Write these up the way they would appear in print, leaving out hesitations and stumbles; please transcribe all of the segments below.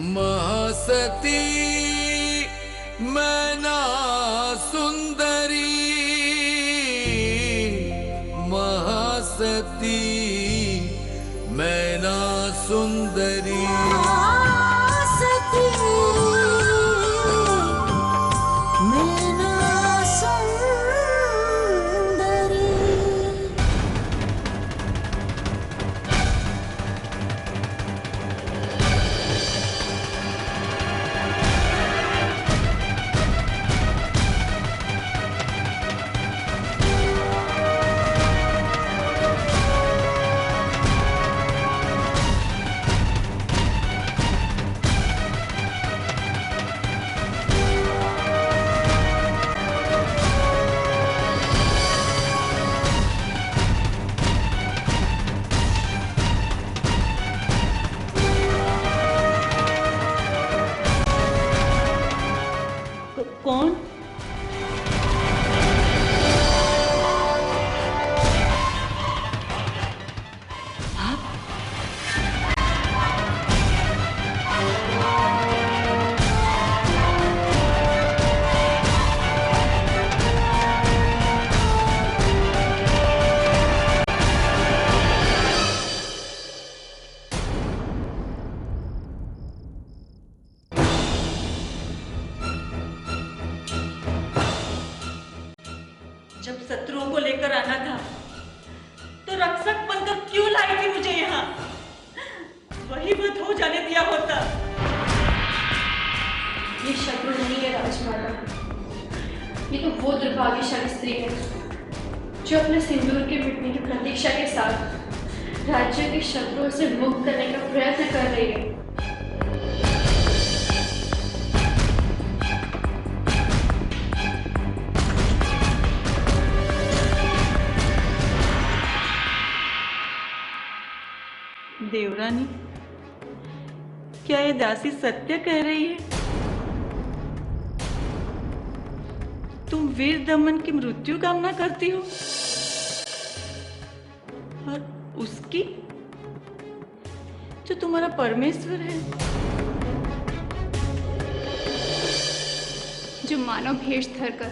महासती मैना सुंदरी, महासती मैना सुंदरी। कौन? जब शत्रुओं को लेकर आना था तो रक्षक बनकर क्यों लाई थी मुझे यहाँ? वही वध हो जाने दिया होता। ये शत्रु नहीं है राजमाता, ये तो वो दुर्भाग्यशाली स्त्री है जो अपने सिंदूर के मिटने की प्रतीक्षा के साथ राज्य के शत्रुओं से मुक्त करने का प्रयत्न कर रही है। देवरानी, क्या ये दासी सत्य कह रही है? तुम वीर दमन की मृत्यु कामना करती हो और उसकी जो तुम्हारा परमेश्वर है, जो मानव भेष धरकर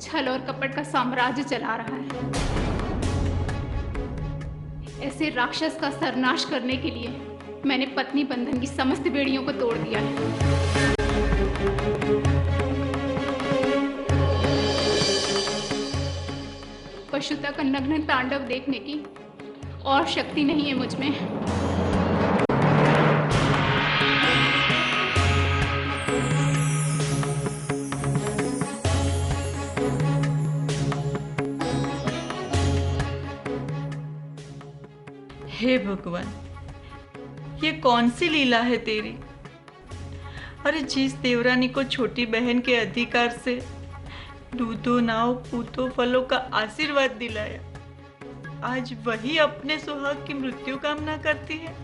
छल और कपट का साम्राज्य चला रहा है। ऐसे राक्षस का सर्वनाश करने के लिए मैंने पत्नी बंधन की समस्त बेड़ियों को तोड़ दिया है। पशुता का नग्न तांडव देखने की और शक्ति नहीं है मुझ में। हे भगवान, ये कौन सी लीला है तेरी? अरे जिस देवरानी को छोटी बहन के अधिकार से दूधो नाव पूतो फलों का आशीर्वाद दिलाया, आज वही अपने सुहाग की मृत्यु कामना करती है।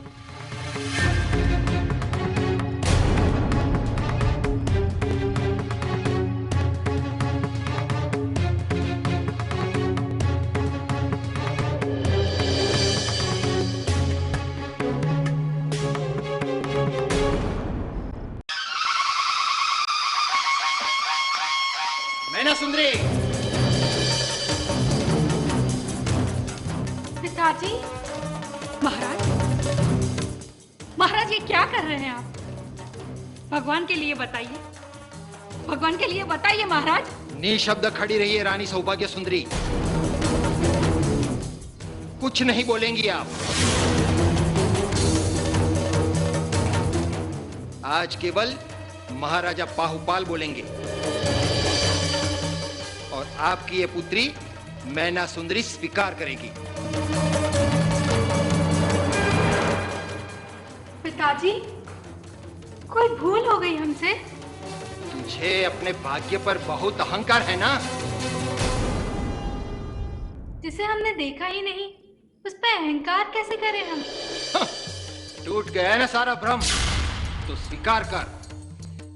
मैना सुंदरी। पिताजी, महाराज, महाराज ये क्या कर रहे हैं आप? भगवान के लिए बताइए, भगवान के लिए बताइए महाराज। निशब्द खड़ी रहिए रानी सौभाग्य सुंदरी, कुछ नहीं बोलेंगी आप। आज केवल महाराजा पाहुपाल बोलेंगे और आपकी ये पुत्री मैना सुंदरी स्वीकार करेगी। पिताजी, कोई भूल हो गई हमसे? तुझे अपने भाग्य पर बहुत अहंकार है ना? जिसे हमने देखा ही नहीं उस पर अहंकार कैसे करें हम? टूट गया ना सारा भ्रम, तो स्वीकार कर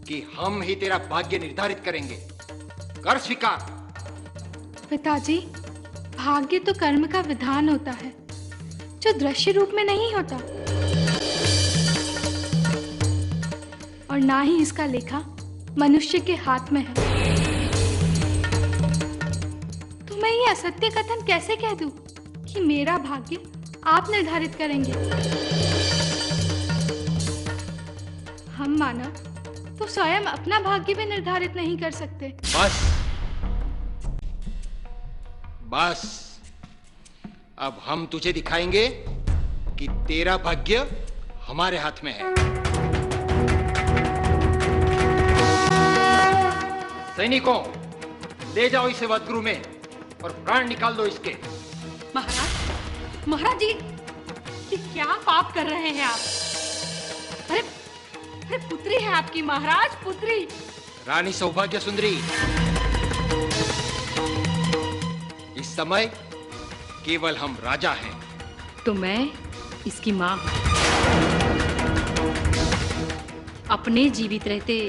कि हम ही तेरा भाग्य निर्धारित करेंगे। कर स्वीकार। पिताजी, भाग्य तो कर्म का विधान होता है जो दृश्य रूप में नहीं होता। और ना ही इसका लेखा मनुष्य के हाथ में है। तो मैं ये असत्य कथन कैसे कह दूं कि मेरा भाग्य आप निर्धारित करेंगे? हम मानव तो स्वयं अपना भाग्य भी निर्धारित नहीं कर सकते। बस बस, अब हम तुझे दिखाएंगे कि तेरा भाग्य हमारे हाथ में है। सैनिकों, ले जाओ इसे वधगृह में और प्राण निकाल दो इसके। महाराज, महाराज ये क्या पाप कर रहे हैं आप? अरे अरे पुत्री है आपकी महाराज, पुत्री। रानी सौभाग्य सुंदरी, इस समय केवल हम राजा हैं। तो मैं इसकी माँ, अपने जीवित रहते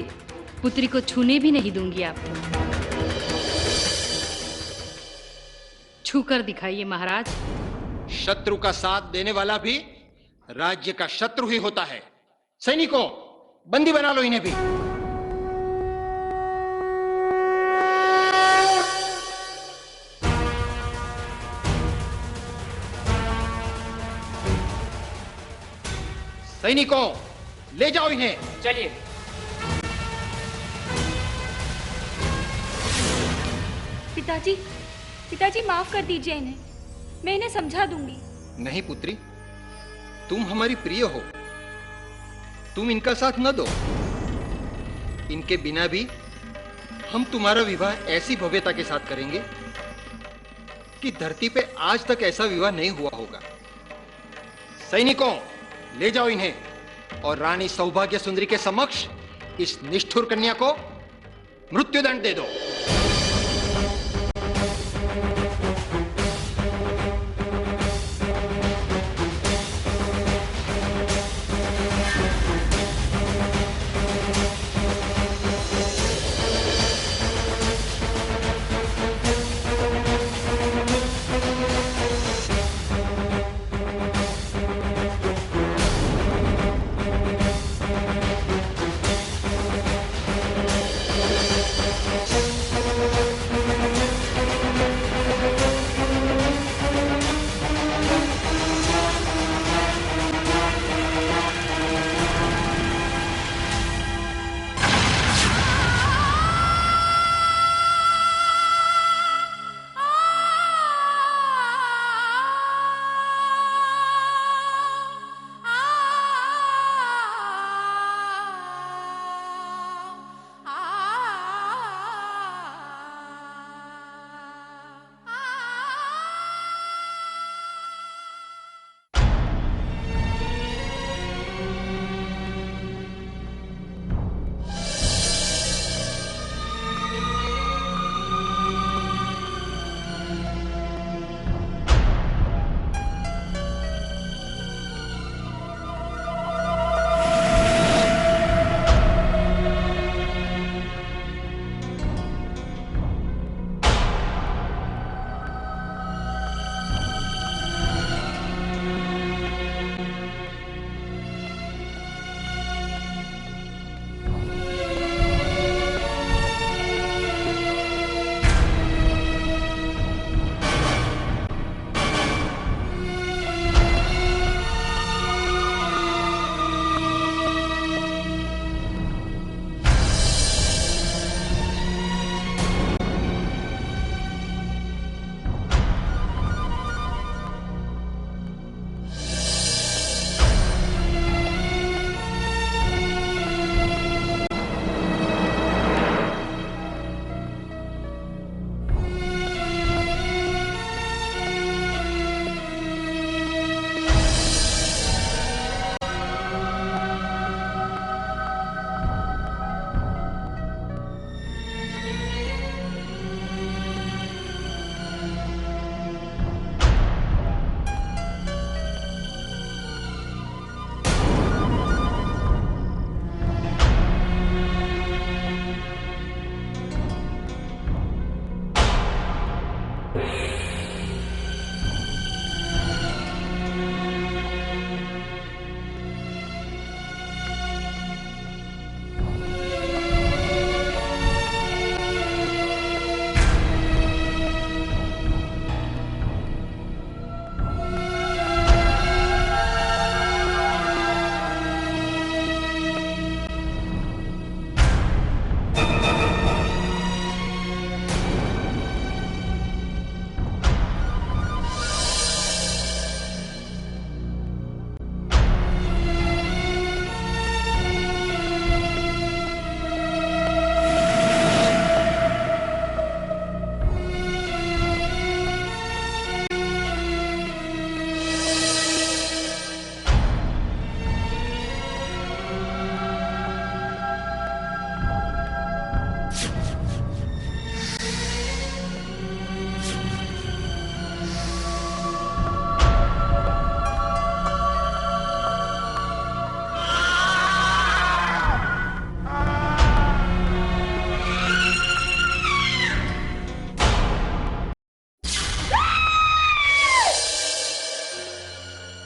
पुत्री को छूने भी नहीं दूंगी आपको। छू कर दिखाइए महाराज। शत्रु का साथ देने वाला भी राज्य का शत्रु ही होता है। सैनिकों, बंदी बना लो इन्हें भी। सैनिकों, ले जाओ इन्हें। चलिए। पिताजी, पिताजी माफ कर दीजिए इन्हें, मैं इन्हें समझा दूंगी। नहीं पुत्री, तुम हमारी प्रिय हो, तुम इनका साथ न दो। इनके बिना भी हम तुम्हारा विवाह ऐसी भव्यता के साथ करेंगे कि धरती पे आज तक ऐसा विवाह नहीं हुआ होगा। सैनिकों, ले जाओ इन्हें और रानी सौभाग्य सुंदरी के समक्ष इस निष्ठुर कन्या को मृत्युदंड दे दो।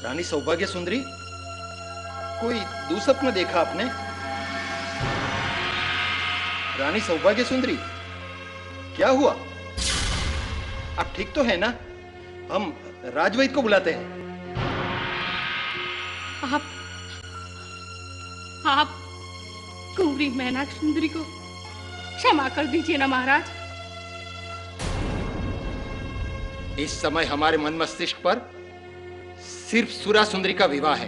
रानी सौभाग्य सुंदरी, कोई दुस्वप्न देखा आपने? रानी सौभाग्य सुंदरी, क्या हुआ? आप ठीक तो है ना? हम राजवैद्य को बुलाते हैं। आप कुंवरी मैनाक सुंदरी को क्षमा कर दीजिए ना महाराज। इस समय हमारे मन मस्तिष्क पर सिर्फ सुरा सुंदरी का विवाह है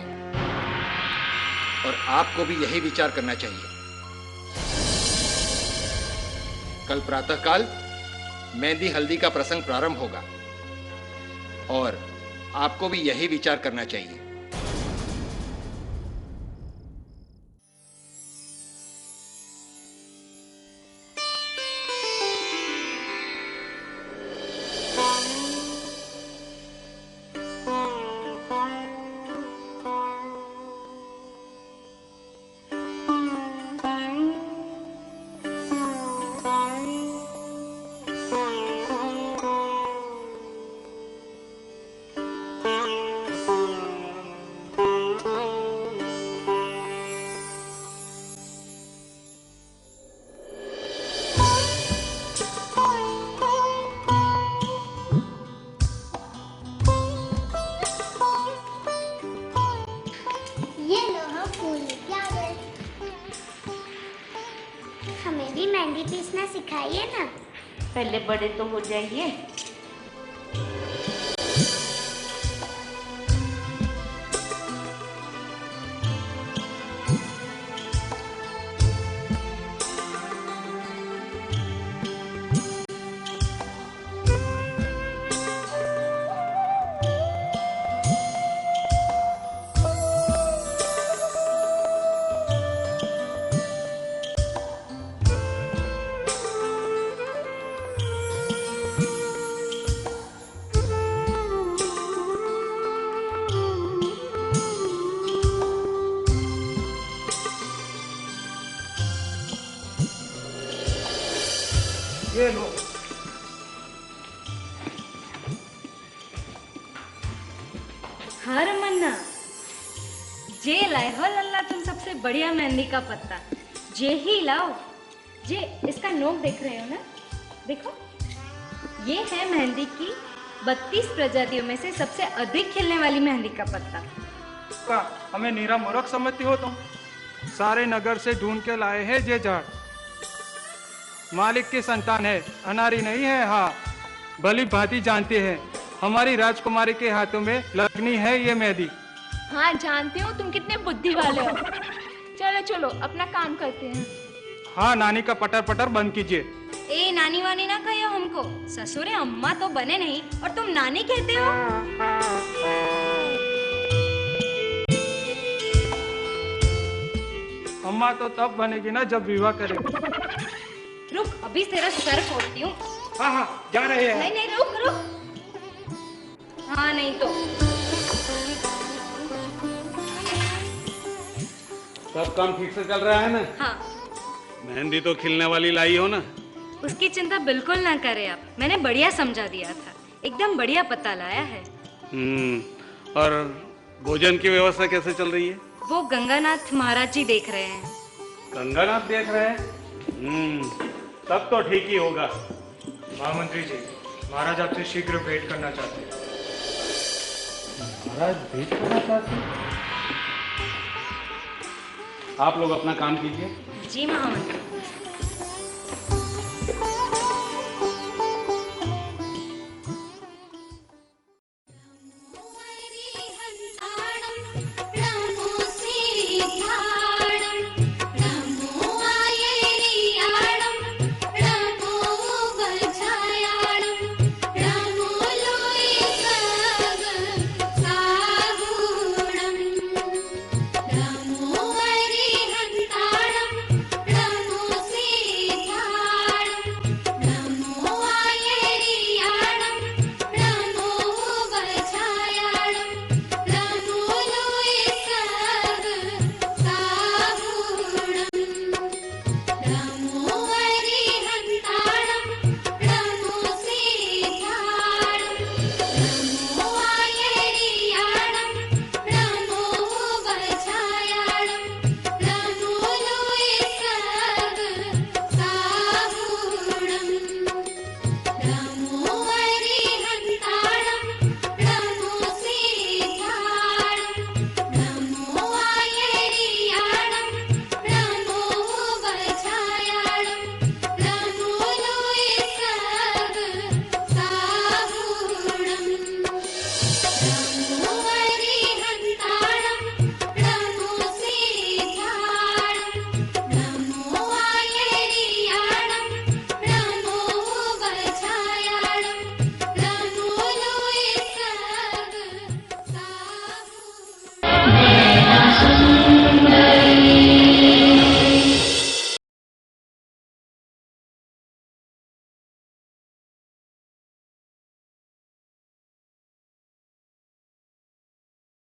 और आपको भी यही विचार करना चाहिए। कल प्रातःकाल मेहंदी हल्दी का प्रसंग प्रारंभ होगा और आपको भी यही विचार करना चाहिए। हमें भी मेहंदी पीसना सिखाइए ना। पहले बड़े तो हो जाइए। ये लो। हाँ रमन्ना, जे लाए हो लल्ला तुम सबसे बढ़िया मेहंदी का पत्ता। जे ही लाओ। जे इसका नोक देख रहे हो ना, देखो ये है मेहंदी की 32 प्रजातियों में से सबसे अधिक खिलने वाली मेहंदी का पत्ता। का हमें नीरा मूर्ख समझती हो तुम? सारे नगर से ढूंढ के लाए हैं ये झाड़। मालिक की संतान है, अनारी नहीं है। हाँ, भली भांति जानते हैं हमारी राजकुमारी के हाथों में लगनी है ये मेहंदी। हाँ जानती हूँ तुम कितने बुद्धि वाले हो। चलो चलो अपना काम करते हैं। हाँ, नानी का पटर पटर बंद कीजिए। ए नानी वानी ना कहियो हमको, ससुरे अम्मा तो बने नहीं और तुम नानी कहते हो। अम्मा तो तब बनेगी ना जब विवाह करेगी। रुक, अभी तेरा सर फोड़ती हूँ। हाँ हाँ, जा रहे हैं। नहीं नहीं, रुक रुक। हाँ नहीं तो सब काम ठीक से चल रहा है ना? हाँ। मेहंदी तो खिलने वाली लाई हो ना? उसकी चिंता बिल्कुल ना करें आप, मैंने बढ़िया समझा दिया था, एकदम बढ़िया पता लाया है। और भोजन की व्यवस्था कैसे चल रही है? वो गंगानाथ महाराज जी देख रहे हैं। गंगानाथ देख रहे हैं? तब तो ठीक ही होगा। महामंत्री जी, महाराज आपसे शीघ्र भेंट करना चाहते हैं। महाराज भेंट करना चाहते हैं? आप लोग अपना काम कीजिए। जी महामंत्री।